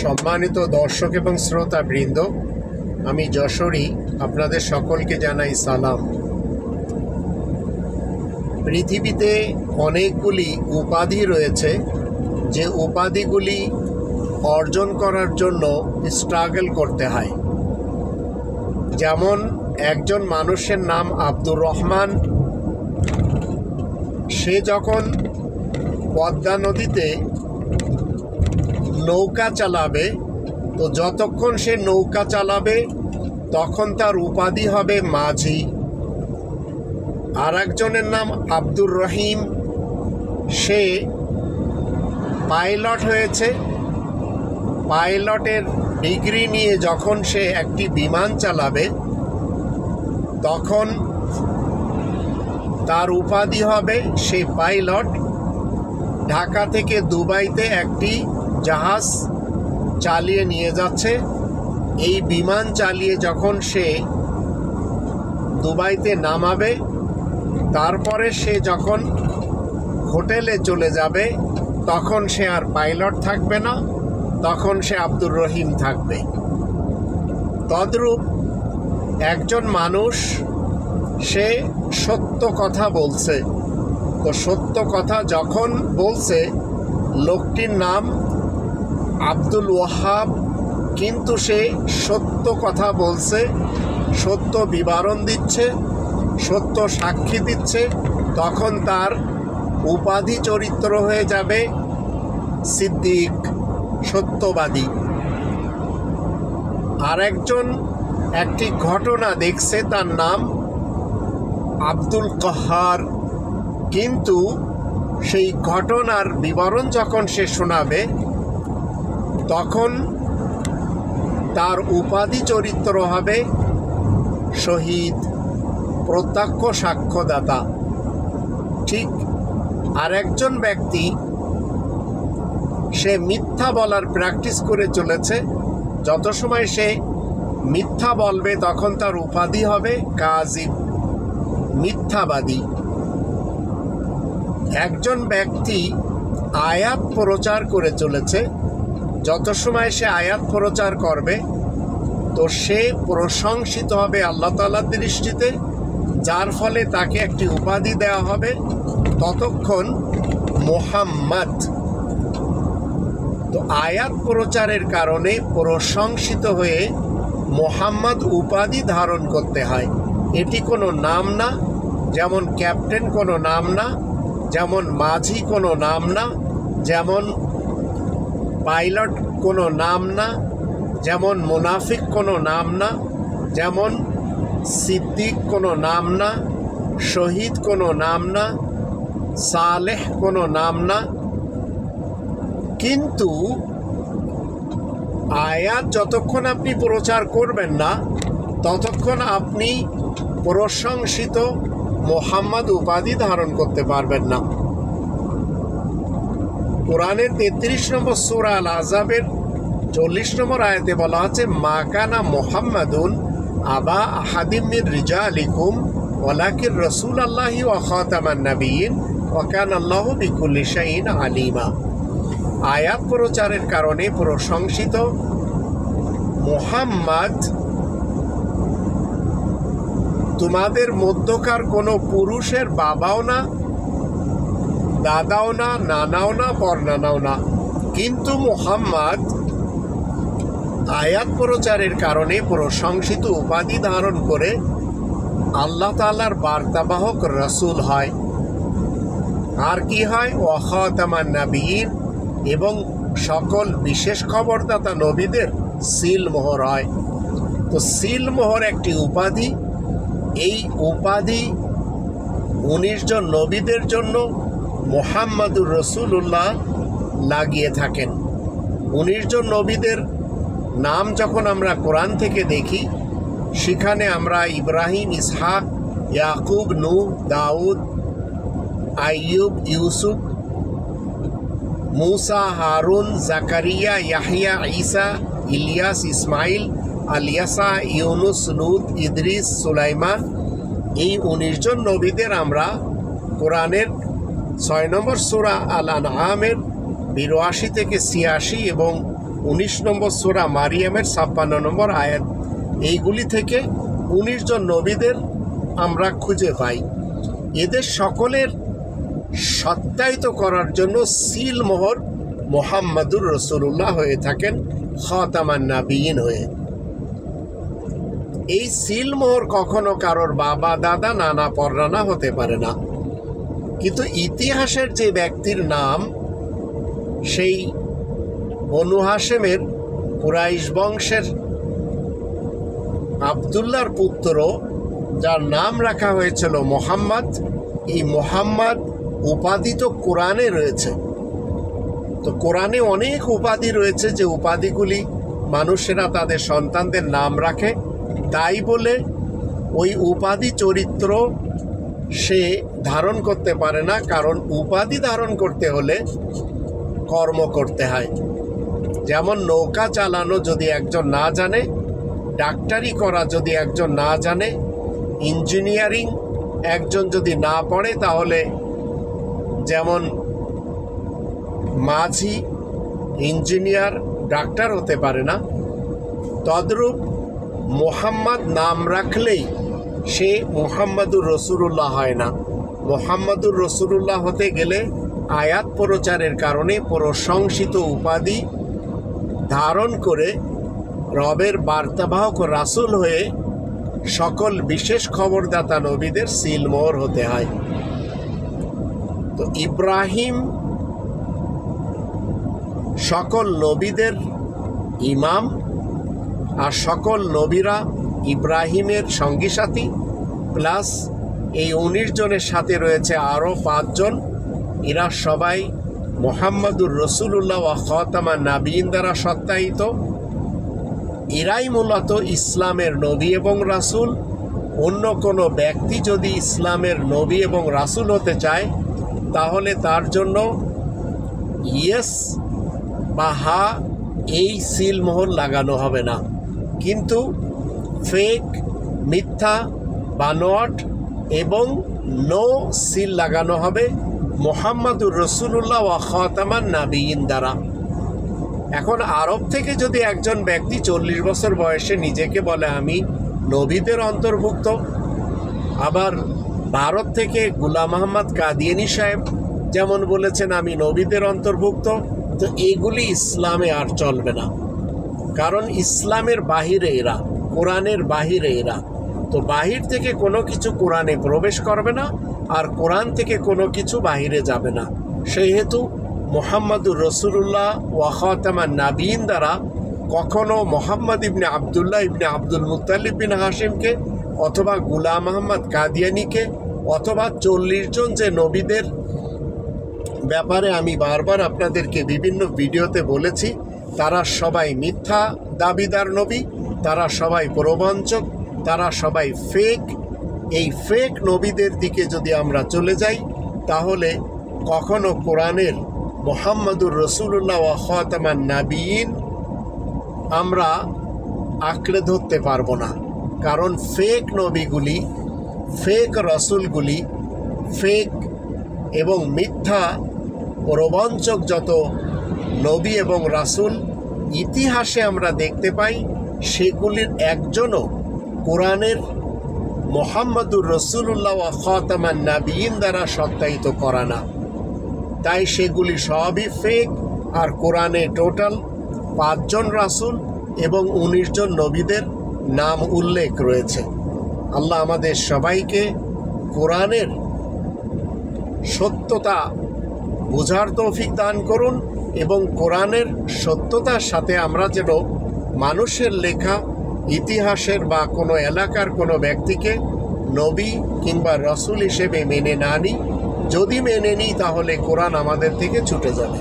সম্মানিত দর্শক এবং শ্রোতাবৃন্দ, আমি যশোরী আপনাদের সকলকে জানাই সালাম। পৃথিবীতে অনেকগুলি উপাধি রয়েছে, যে উপাধিগুলি অর্জন করার জন্য স্ট্রাগল করতে হয়। যেমন একজন মানুষের নাম আব্দুর রহমান, সে যখন পদ্মা নদীতে নৌকা চালাবে, তো যতক্ষণ সে নৌকা চালাবে তখন তার উপাধি হবে মাঝি। আর একজনের নাম আব্দুর রহিম, সে পাইলট হয়েছে। পাইলটের ডিগ্রি নিয়ে যখন সে একটি বিমান চালাবে তখন তার উপাধি হবে সে পাইলট। ঢাকা থেকে দুবাইতে একটি জাহাজ চালিয়ে নিয়ে যাচ্ছে। এই বিমান চালিয়ে যখন সে দুবাইতে নামাবে, তারপরে সে যখন হোটেলে চলে যাবে তখন সে আর পাইলট থাকবে না, তখন সে আব্দুর রহিম থাকবে। তদ্রূপ একজন মানুষ, সে সত্য কথা বলছে, তো সত্য কথা যখন বলছে, লোকটির নাম আব্দুল ওয়াহাব, কিন্তু সে সত্য কথা বলছে, সত্য বিবরণ দিচ্ছে, সত্য সাক্ষী দিচ্ছে, তখন তার উপাধি চরিত্র হয়ে যাবে সিদ্দিক, সত্যবাদী। আর একজন একটি ঘটনা দেখছে, তার নাম আব্দুল কাহার, কিন্তু সেই ঘটনার বিবরণ যখন সে শোনাবে তখন তার উপাধি চরিত্র হবে শহীদ, প্রত্যক্ষ সাক্ষ্যদাতা। ঠিক আর একজন ব্যক্তি, সে মিথ্যা বলার প্র্যাকটিস করে চলেছে, যত সময় সে মিথ্যা বলবে তখন তার উপাধি হবে কাযিব, মিথ্যাবাদী। একজন ব্যক্তি আয়াত প্রচার করে চলেছে, যত সময় সে আয়াত প্রচার করবে তো সে প্রশংসিত হবে আল্লাহ তাআলার দৃষ্টিতে, যার ফলে তাকে একটি উপাধি দেওয়া হবে, ততক্ষণ মুহাম্মদ। তো আয়াত প্রচারের কারণে প্রশংসিত হয়ে মুহাম্মদ উপাধি ধারণ করতে হয়। এটি কোনো নাম না, যেমন ক্যাপ্টেন কোনো নাম না, যেমন মাঝি কোনো নাম না, যেমন পাইলট কোনো নাম না, যেমন মুনাফিক কোনো নাম না, যেমন সিদ্দিক কোনো নাম না, শহীদ কোনো নাম না, সালেহ কোনো নাম না। কিন্তু আয়াত যতক্ষণ আপনি প্রচার করবেন না ততক্ষণ আপনি প্রশংসিত মুহাম্মদ উপাধি ধারণ করতে পারবেন না। কোরআনের 33 নম্বর সূরা আল আহজাবের 40 নম্বর আয়াতে বলা আছে, মা কানা মুহাম্মাদুন আবা আহাদিম মির রিজালিকুম ওয়ালাকিন রাসূলুল্লাহি ওয়া খাতামান নাবিয়্যিন ওয়া কানা আল্লাহু বিকুল্লি শাইইন আলিমা। আয়াত প্রচারের কারণে প্রশংসিত মুহাম্মদ তোমাদের মধ্যকার কোনো পুরুষের বাবাও না, দাদাও না, নানাও না, পরনানাও না, কিন্তু মুহাম্মদ আয়াত প্রচারের কারণে প্রশংসিত উপাধি ধারণ করে আল্লাহ তাআলার বার্তাবাহক রাসূল হয়। আর কি হয়? ওয়া খাতামান নাবিয়্যিন, এবং সকল বিশেষ খবরদাতা নবীদের সিল মোহর হয়। তো সিল মোহর একটি উপাধি। এই উপাধি 19 জন নবীদের জন্য মুহাম্মাদুর রাসূলুল্লাহ লাগিয়ে থাকেন। 19 জন নবীদের নাম যখন আমরা কোরআন থেকে দেখি, সেখানে আমরা ইব্রাহিম, ইসহাক, ইয়াকুব, নূহ, দাউদ, আইয়ুব, ইউসুফ, মুসা, হারুন, জাকারিয়া, ইয়াহিয়া, ঈসা, ইলিয়াস, ইসমাইল, আলিয়াসা, ইউনুস, লূত, ইদ্রিস, সুলাইমান, এই 19 জন নবীদের আমরা কোরআনের 6 নম্বর সূরা আল আনআমের 82 থেকে 86 এবং 19 নম্বর সূরা মারিয়ামের 56 নম্বর আয়াত, এইগুলি থেকে 19 জন নবীদের আমরা খুঁজে পাই। এদের সকলের সত্যায়িত করার জন্য সিল মোহর মুহাম্মাদুর রাসূলুল্লাহ হয়ে থাকেন খাতামান নাবিয়িন হয়ে। এই সিল মোহর কখনো কারোর বাবা দাদা নানা পরনানা হতে পারে না, কিন্তু ইতিহাসের যে ব্যক্তির নাম সেই বনু হাশেমের কুরাইশ বংশের আব্দুল্লাহর পুত্র, যার নাম রাখা হয়েছিল মোহাম্মদ, এই মোহাম্মদ উপাধি তো কোরআনে রয়েছে। তো কোরআনে অনেক উপাধি রয়েছে, যে উপাধিগুলি মানুষেরা তাদের সন্তানদের নাম রাখে। তাই বলে ওই উপাধি চরিত্র সে ধারণ করতে পারে না, কারণ উপাধি ধারণ করতে হলে কর্ম করতে হয়। যেমন নৌকা চালানো যদি একজন না জানে, ডাক্তারি করা যদি একজন না জানে, ইঞ্জিনিয়ারিং একজন যদি না পড়ে, তাহলে যেমন মাঝি ইঞ্জিনিয়ার ডাক্তার হতে পারে না, তদ্রূপ মোহাম্মদ নাম রাখলেই সে মুহাম্মাদুর রাসূলুল্লাহ হয় না। মুহাম্মাদুর রাসূলুল্লাহ হতে গেলে আয়াত প্রচারের কারণে প্রশংসিত উপাধি ধারণ করে রবের বার্তাবাহক রাসূল হয়ে সকল বিশেষ খবরদাতা নবীদের সিলমোহর হতে হয়। তো ইব্রাহিম সকল নবীদের ইমাম, আর সকল নবীরা ইব্রাহিমের সঙ্গী সাথী, প্লাস এই 19 জনের সাথে রয়েছে আরও 5 জন। এরা সবাই মুহাম্মাদুর রাসূলুল্লাহ ওয়া খাতামান নাবিয়িন দ্বারা সত্যায়িত। এরাই মূলত ইসলামের নবী এবং রাসূল। অন্য কোনো ব্যক্তি যদি ইসলামের নবী এবং রাসূল হতে চায়, তাহলে তার জন্য ইয়েস বা হা এই সিল মোহর লাগানো হবে না, কিন্তু ফেক, মিথ্যা, বানোয়াট এবং নো সিল লাগানো হবে মুহাম্মাদুর রাসূলুল্লাহ ওয়া খাতামান নাবিয়িন দ্বারা। এখন আরব থেকে যদি একজন ব্যক্তি 40 বছর বয়সে নিজেকে বলে আমি নবীদের অন্তর্ভুক্ত, আবার ভারত থেকে গোলাম মোহাম্মদ কাদিয়ানী সাহেব যেমন বলেছেন আমি নবীদের অন্তর্ভুক্ত, তো এগুলি ইসলামে আর চলবে না। কারণ ইসলামের বাহিরে এরা, কোরআনের বাহিরে এরা। তো বাহির থেকে কোনো কিছু কোরআনে প্রবেশ করবে না, আর কোরআন থেকে কোনো কিছু বাহিরে যাবে না। সেহেতু মুহাম্মাদুর রাসূলুল্লাহ ওয়া খাতামান নাবিয়িন দ্বারা কখনো মোহাম্মদ ইবনে আবদুল্লাহ ইবনে আব্দুল মুত্তালিব বিন হাশিমকে, অথবা গোলাম মোহাম্মদ কাদিয়ানীকে, অথবা 40 জন যে নবীদের ব্যাপারে আমি বারবার আপনাদেরকে বিভিন্ন ভিডিওতে বলেছি, তারা সবাই মিথ্যা দাবিদার নবী, তারা সবাই প্রবঞ্চক, তারা সবাই ফেক। এই ফেক নবীদের দিকে যদি আমরা চলে যাই, তাহলে কখনো কোরআনের মুহাম্মাদুর রাসূলুল্লাহ ওয়া খাতামান নাবিয়িন আমরা আঁকড়ে ধরতে পারবো না। কারণ ফেক নবীগুলি, ফেক রাসূলগুলি, ফেক এবং মিথ্যা প্রবঞ্চক যত নবী এবং রাসূল ইতিহাসে আমরা দেখতে পাই, সেগুলির একজনও কোরআনের মুহাম্মাদুর রাসূলুল্লাহ ওয়া খাতামান নাবিয়িন দ্বারা সত্যায়িত করা না। তাই সেগুলি সবই ফেক। আর কোরআনে টোটাল 5 জন রাসূল এবং 19 জন নবীদের নাম উল্লেখ রয়েছে। আল্লাহ আমাদের সবাইকে কোরআনের সত্যতা বোঝার তৌফিক দান করুন, এবং কোরআনের সত্যতার সাথে আমরা যেন মানুষের লেখা ইতিহাসের বা কোনো এলাকার কোনো ব্যক্তিকে নবী কিংবা রাসূল হিসেবে মেনে না নিই। যদি মেনে নিই, তাহলে কোরআন আমাদের থেকে ছুটে যাবে।